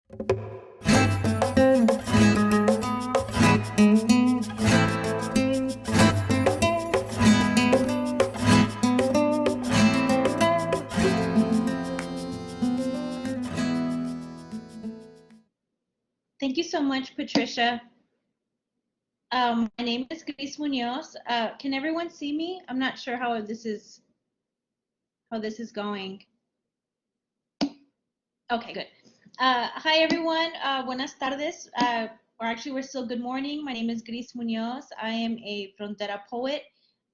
Thank you so much, Patricia. My name is Gris Munoz. Can everyone see me? I'm not sure how this is going. Okay, good. Hi, everyone. Buenas tardes. Or actually, we're still good morning. My name is Gris Munoz. I am a Frontera poet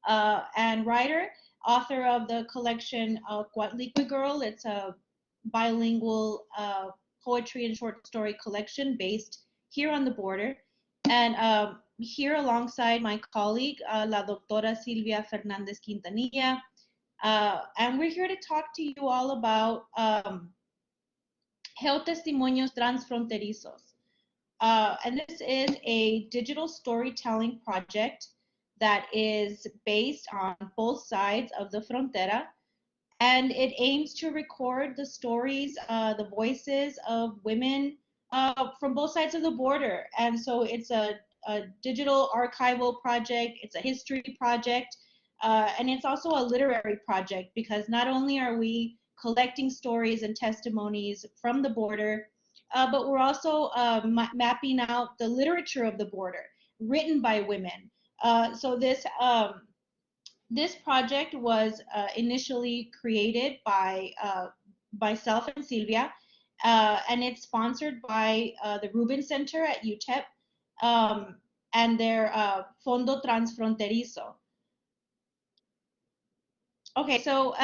and writer, author of the collection Liquid Girl. It's a bilingual poetry and short story collection based here on the border. And here alongside my colleague, la doctora Sylvia Fernandez Quintanilla. And we're here to talk to you all about Geotestimonios Transfronterizos. And this is a digital storytelling project that is based on both sides of the frontera, and it aims to record the stories, the voices of women from both sides of the border. And so it's a digital archival project, it's a history project, and it's also a literary project, because not only are we collecting stories and testimonies from the border, but we're also mapping out the literature of the border written by women. So this project was initially created by myself and Sylvia, and it's sponsored by the Rubin Center at UTEP and their Fondo Transfronterizo. Okay, so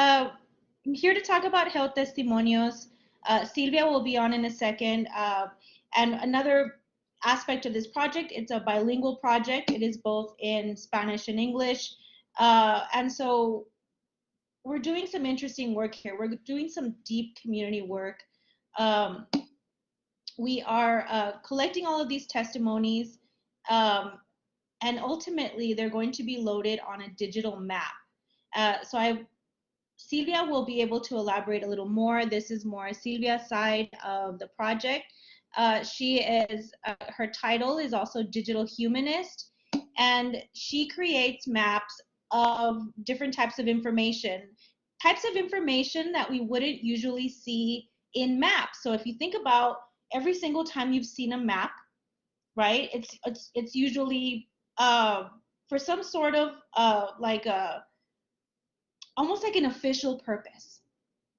I'm here to talk about Geotestimonios. Sylvia will be on in a second. And another aspect of this project, it's a bilingual project. It is both in Spanish and English. And so we're doing some interesting work here. We're doing some deep community work. We are collecting all of these testimonies, and ultimately they're going to be loaded on a digital map. Sylvia will be able to elaborate a little more. This is more Sylvia's side of the project. Her title is also Digital Humanist, and she creates maps of different types of information that we wouldn't usually see in maps. So if you think about every single time you've seen a map, right, it's usually for some sort of almost like an official purpose,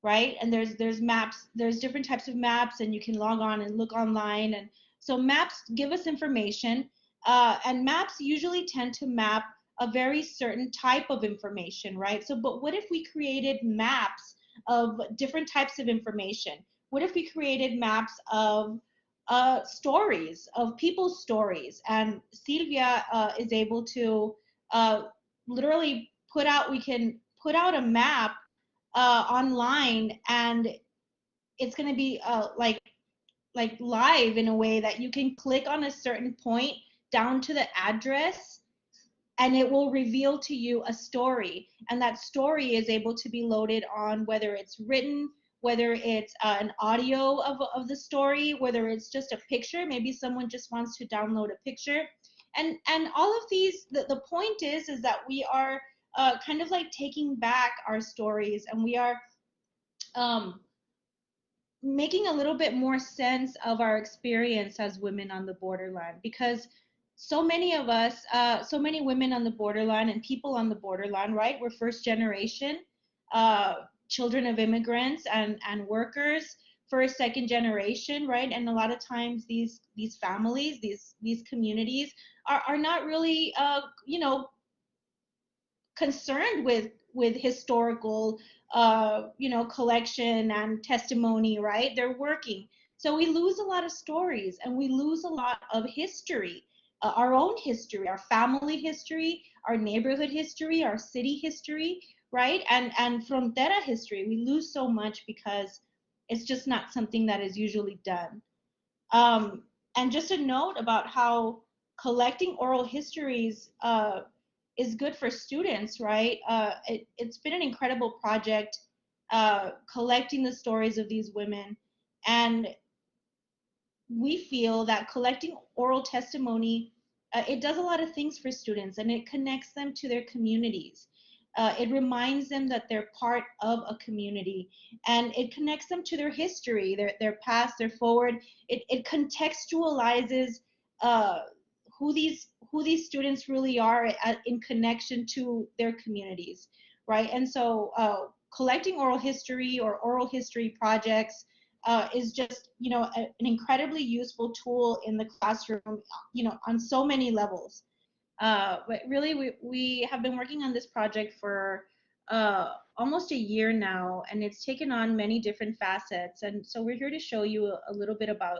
right? And there's maps, there's different types of maps, and you can log on and look online. And so maps give us information, and maps usually tend to map a very certain type of information, right? So, but what if we created maps of different types of information? What if we created maps of stories, of people's stories? And Sylvia is able to literally we can put out a map online, and it's going to be like live in a way that you can click on a certain point down to the address, and it will reveal to you a story. And that story is able to be loaded on, whether it's written, whether it's an audio of the story, whether it's just a picture. Maybe someone just wants to download a picture. And all of these, the point is that we are kind of like taking back our stories, and we are making a little bit more sense of our experience as women on the borderline, because so many of us, so many women on the borderline and people on the borderline, right? We're first generation, children of immigrants and workers, first, second generation, right? And a lot of times these families, these communities are not really, concerned with historical, collection and testimony, right? They're working. So we lose a lot of stories, and we lose a lot of history, our own history, our family history, our neighborhood history, our city history, right? And frontera history. We lose so much because it's just not something that is usually done. And just a note about how collecting oral histories is good for students, right? It's been an incredible project collecting the stories of these women. And we feel that collecting oral testimony, it does a lot of things for students, and it connects them to their communities. It reminds them that they're part of a community, and it connects them to their history, their past, their forward. It contextualizes uh, who these students really are in connection to their communities, right? And so collecting oral history or oral history projects is just, an incredibly useful tool in the classroom, on so many levels. But really, we have been working on this project for almost a year now, and it's taken on many different facets. And so we're here to show you a little bit about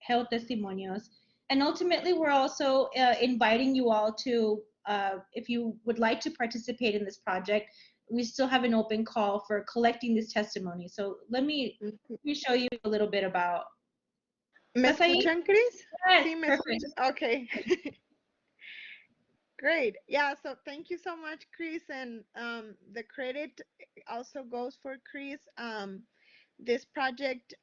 Geotestimonios. And ultimately, we're also inviting you all to, if you would like to participate in this project, we still have an open call for collecting this testimony. So let me show you a little bit about. ¿Me escuchan, Chris? Yes, Sí, me perfect. escuchan. Okay. Great. Yeah, so thank you so much, Chris. And the credit also goes for Chris. This project,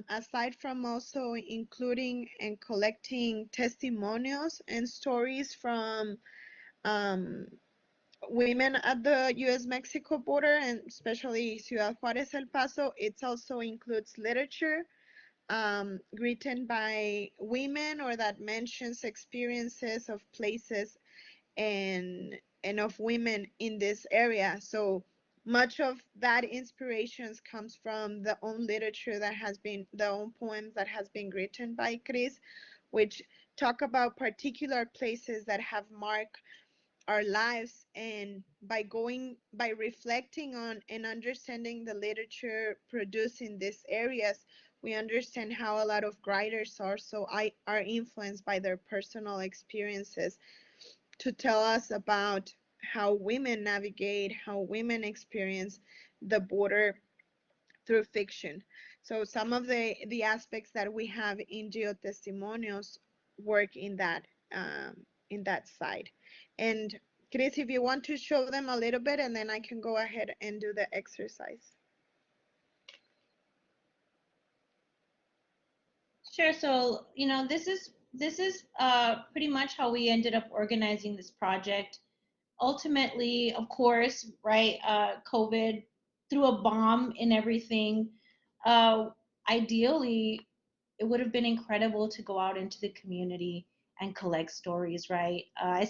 aside from also including and collecting testimonials and stories from um, women at the U.S.-Mexico border, and especially Ciudad Juárez, El Paso, it also includes literature written by women or that mentions experiences of places and of women in this area. So much of that inspirations comes from the own literature that has been, the own poems that has been written by Gris, which talk about particular places that have marked our lives. And by reflecting on and understanding the literature produced in these areas, we understand how a lot of writers are influenced by their personal experiences to tell us about how women navigate, how women experience the border through fiction. So some of the aspects that we have in Geotestimonios work in that side. And Chris, if you want to show them a little bit, and then I can go ahead and do the exercise. Sure. So, this is pretty much how we ended up organizing this project. Ultimately, of course, right, COVID threw a bomb in everything. Uh, Ideally, it would have been incredible to go out into the community and collect stories, right? I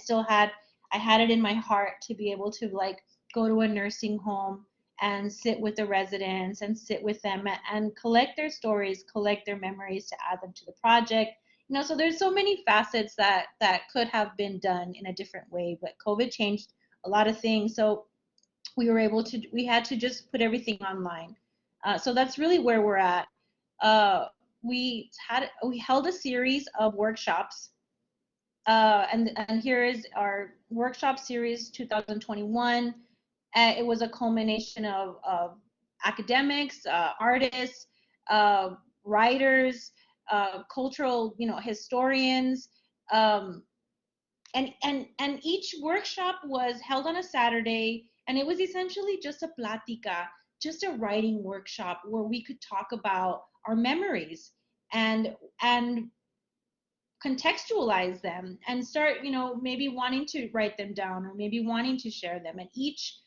had it in my heart to be able to like go to a nursing home and sit with the residents and sit with them and collect their stories, collect their memories to add them to the project. So there's so many facets that could have been done in a different way, but COVID changed a lot of things. So we had to just put everything online. So that's really where we're at. Uh, we held a series of workshops, and here is our workshop series 2021. It was a culmination of academics, artists, uh, writers, cultural, historians, um, and each workshop was held on a Saturday, and it was essentially just a plática, just a writing workshop where we could talk about our memories and contextualize them and start, maybe wanting to write them down or maybe wanting to share them. And each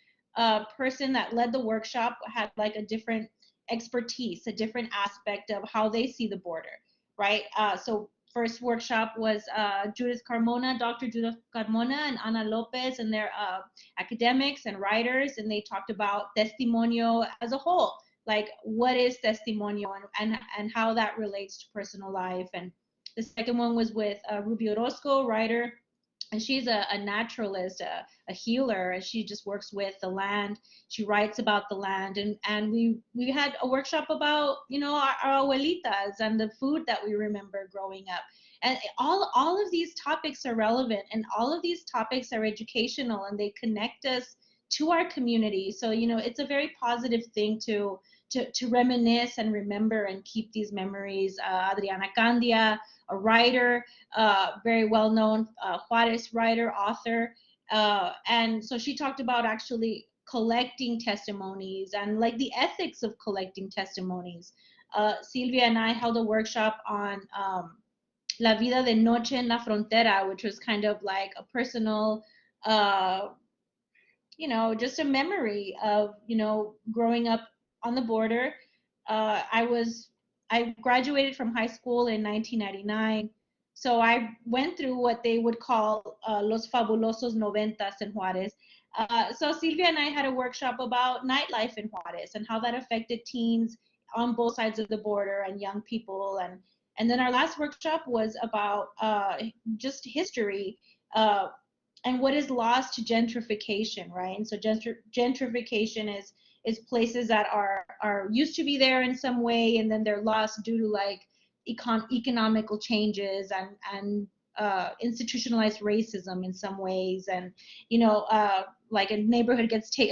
person that led the workshop had like a different expertise, a different aspect of how they see the border, right? So first workshop was Dr. Judith Carmona and Ana Lopez, and they're academics and writers, and they talked about testimonio as a whole, like what is testimonio and how that relates to personal life. And the second one was with Ruby Orozco, writer, and she's a naturalist, a healer, and she just works with the land. She writes about the land, and we had a workshop about our abuelitas and the food that we remember growing up. And all of these topics are relevant, and all of these topics are educational, and they connect us to our community. So it's a very positive thing to reminisce and remember and keep these memories. Adriana Candia, a writer, very well known Juarez writer, author. And so she talked about actually collecting testimonies and like the ethics of collecting testimonies. Sylvia and I held a workshop on La Vida de Noche en la Frontera, which was kind of like a personal, uh, just a memory of, growing up on the border. I graduated from high school in 1999. So I went through what they would call Los Fabulosos Noventas in Juarez. So Silvia and I had a workshop about nightlife in Juarez and how that affected teens on both sides of the border and young people. And then our last workshop was about just history, and what is lost to gentrification, right? And so gentrification is places that are used to be there in some way, and then they're lost due to like economical changes and institutionalized racism in some ways, and like an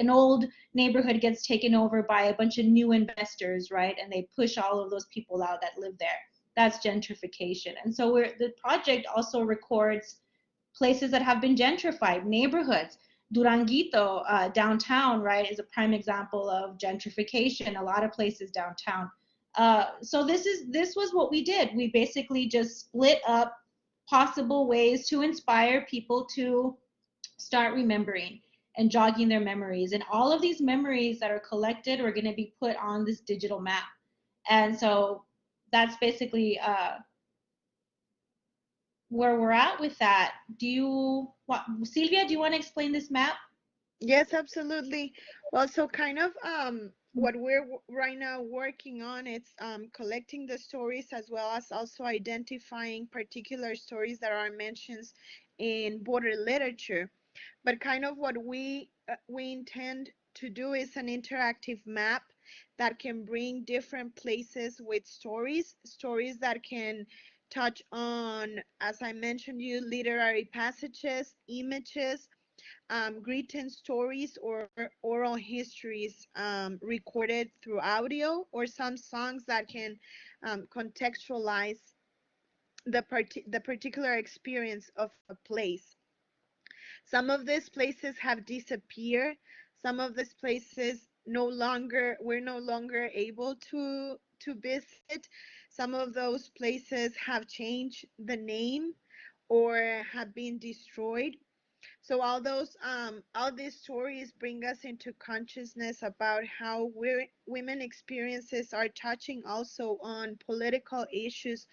old neighborhood gets taken over by a bunch of new investors, right? And they push all of those people out that live there. That's gentrification. And so the project also records places that have been gentrified, neighborhoods. Duranguito, downtown, right, is a prime example of gentrification. A lot of places downtown. So this was what we did. We basically just split up possible ways to inspire people to start remembering and jogging their memories. And all of these memories that are collected are going to be put on this digital map. And so that's basically where we're at with that. Sylvia, do you want to explain this map? Yes, absolutely. Well, so kind of what we're right now working on, it's collecting the stories as well as also identifying particular stories that are mentioned in border literature. But kind of what we intend to do is an interactive map that can bring different places with stories that can touch on, as I mentioned you, literary passages, images, written stories, or oral histories recorded through audio, or some songs that can contextualize the particular experience of a place. Some of these places have disappeared. Some of these places we're no longer able to visit. Some of those places have changed the name or have been destroyed. So all these stories bring us into consciousness about how women experiences are touching also on political issues,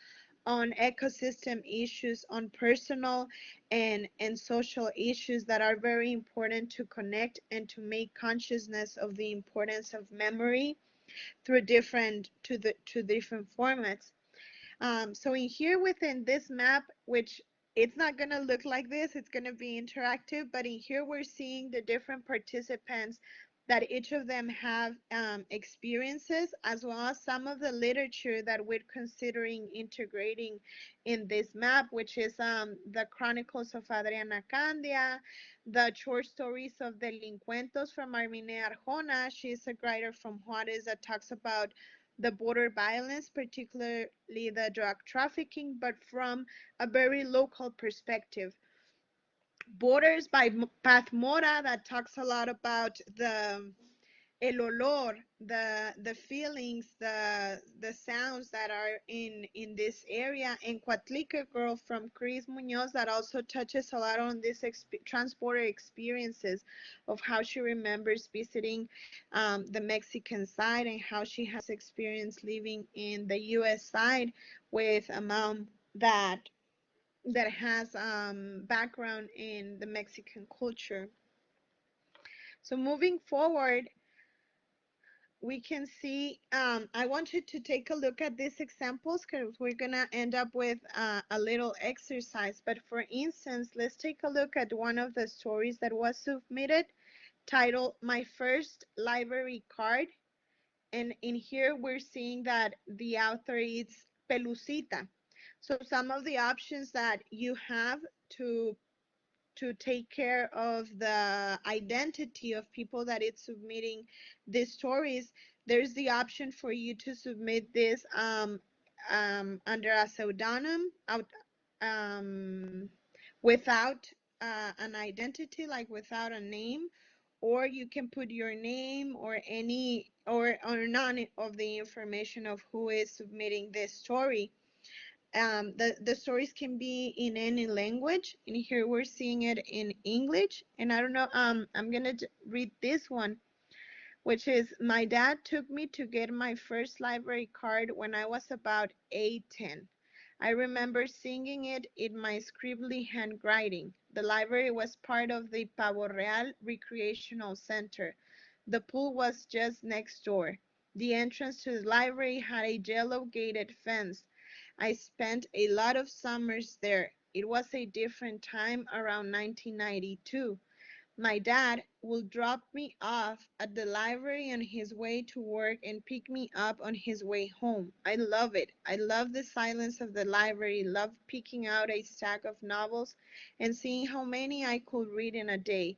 on ecosystem issues, on personal and social issues that are very important to connect and to make consciousness of the importance of memory through different formats. So in here within this map, which it's not going to look like this, it's going to be interactive, but in here we're seeing the different participants that each of them have experiences, as well as some of the literature that we're considering integrating in this map, which is the Chronicles of Adriana Candia, the short stories of Delincuentos from Armine Arjona. She's a writer from Juarez that talks about the border violence, particularly the drug trafficking, but from a very local perspective. Borders by Path Mora, that talks a lot about the el olor, the feelings, the sounds that are in this area. And Cuatlica Girl from Gris Munoz, that also touches a lot on this transporter experiences of how she remembers visiting the Mexican side and how she has experienced living in the U.S. side with a mom that has background in the Mexican culture. So moving forward, we can see, I want you to take a look at these examples because we're going to end up with a little exercise. But for instance, let's take a look at one of the stories that was submitted, titled My First Library Card. And in here, we're seeing that the author is Pelucita. So some of the options that you have to take care of the identity of people that it's submitting these stories, there's the option for you to submit this under a pseudonym, um, without an identity, like without a name, or you can put your name or any or none of the information of who is submitting this story. The stories can be in any language, and here we're seeing it in English. And I don't know, I'm gonna read this one, which is, my dad took me to get my first library card when I was about 8, 10. I remember singing it in my scribbly handwriting. The library was part of the Pavo Real Recreational Center. The pool was just next door. The entrance to the library had a yellow gated fence. I spent a lot of summers there. It was a different time, around 1992. My dad would drop me off at the library on his way to work and pick me up on his way home. I love it. I love the silence of the library, love picking out a stack of novels and seeing how many I could read in a day.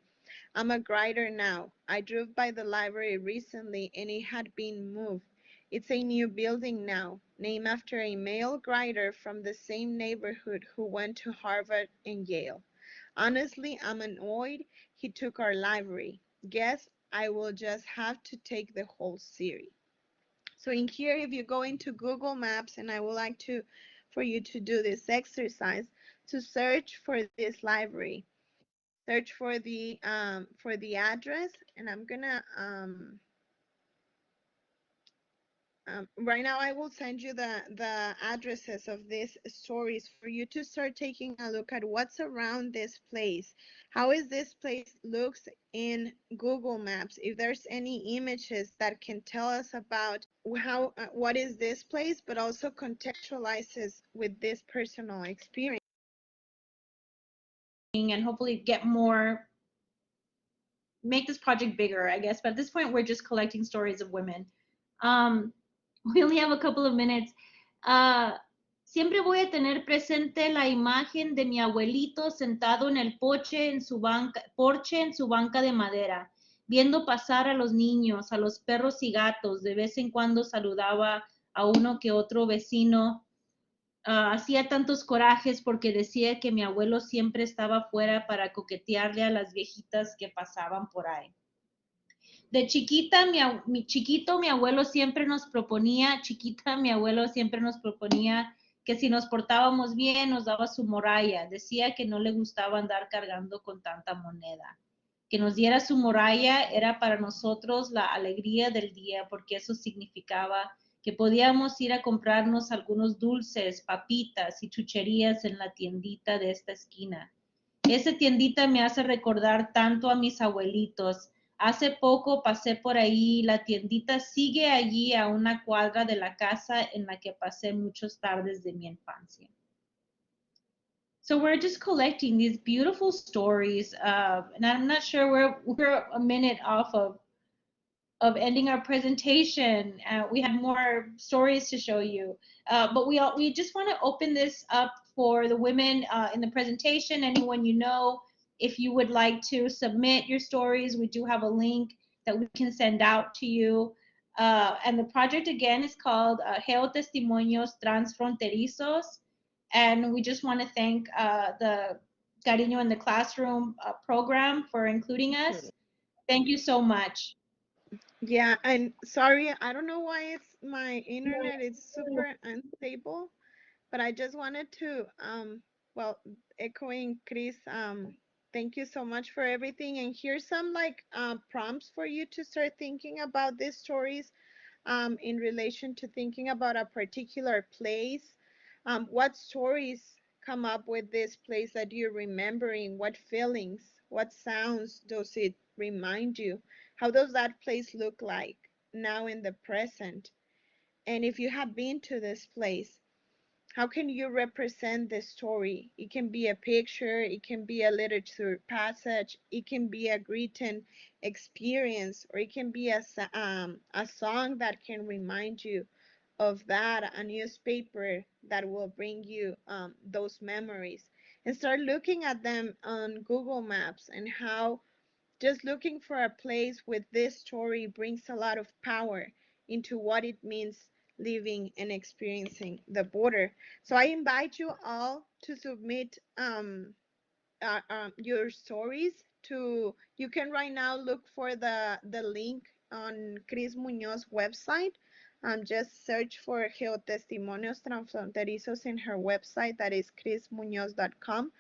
I'm a writer now. I drove by the library recently and it had been moved. It's a new building now, named after a male writer from the same neighborhood who went to Harvard and Yale. Honestly, I'm annoyed he took our library. Guess I will just have to take the whole series. So in here, if you go into Google Maps, and I would like to for you to do this exercise to search for this library. Search for the address, and I'm gonna right now I will send you the addresses of these stories for you to start taking a look at what's around this place. How is this place looks in Google Maps? If there's any images that can tell us about how what is this place, but also contextualizes with this personal experience. And hopefully get more, make this project bigger, I guess. But at this point, we're just collecting stories of women. Um, we only have a couple of minutes. Uh, Siempre voy a tener presente la imagen de mi abuelito sentado en el porche en su banca de madera, viendo pasar a los niños, a los perros y gatos. De vez en cuando saludaba a uno que otro vecino. Hacía tantos corajes porque decía que mi abuelo siempre estaba fuera para coquetearle a las viejitas que pasaban por ahí. De chiquita, mi abuelo siempre nos proponía, chiquita, mi abuelo siempre nos proponía que si nos portábamos bien nos daba su morralla. Decía que no le gustaba andar cargando con tanta moneda. Que nos diera su morralla era para nosotros la alegría del día, porque eso significaba que podíamos ir a comprarnos algunos dulces, papitas y chucherías en la tiendita de esta esquina. Esa tiendita me hace recordar tanto a mis abuelitos. Hace poco pasé por ahí, la tiendita sigue allí a una cuadra de la casa en la que pasé muchas tardes de mi infancia. So we're just collecting these beautiful stories, and I'm not sure we're a minute off of ending our presentation. We have more stories to show you, but we just want to open this up for the women in the presentation. Anyone you know, if you would like to submit your stories, we do have a link that we can send out to you. And the project again is called Geotestimonios Transfronterizos, and we just want to thank the Cariño in the Classroom program for including us. Thank you so much. Yeah, and sorry, I don't know why it's my internet is super unstable, but I just wanted to well, echoing Chris, thank you so much for everything. And here's some like prompts for you to start thinking about these stories in relation to thinking about a particular place. What stories come up with this place that you're remembering? What feelings, what sounds does it remind you? How does that place look like now in the present? And if you have been to this place, how can you represent the story? It can be a picture, it can be a literature passage, it can be a written experience, or it can be a song that can remind you of that, a newspaper that will bring you those memories. And start looking at them on Google Maps, and how just looking for a place with this story brings a lot of power into what it means living and experiencing the border. So I invite you all to submit your stories to, you can right now look for the link on Cris Munoz website. Just search for Geotestimonios Transfronterizos in her website, that is chrismunoz.com,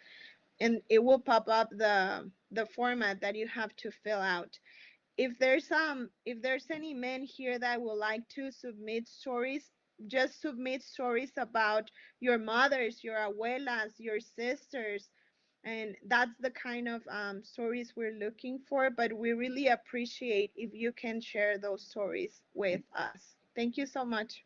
and it will pop up the format that you have to fill out. If there's any men here that would like to submit stories, just submit stories about your mothers, your abuelas, your sisters, and that's the kind of stories we're looking for. But we really appreciate if you can share those stories with us. Thank you so much.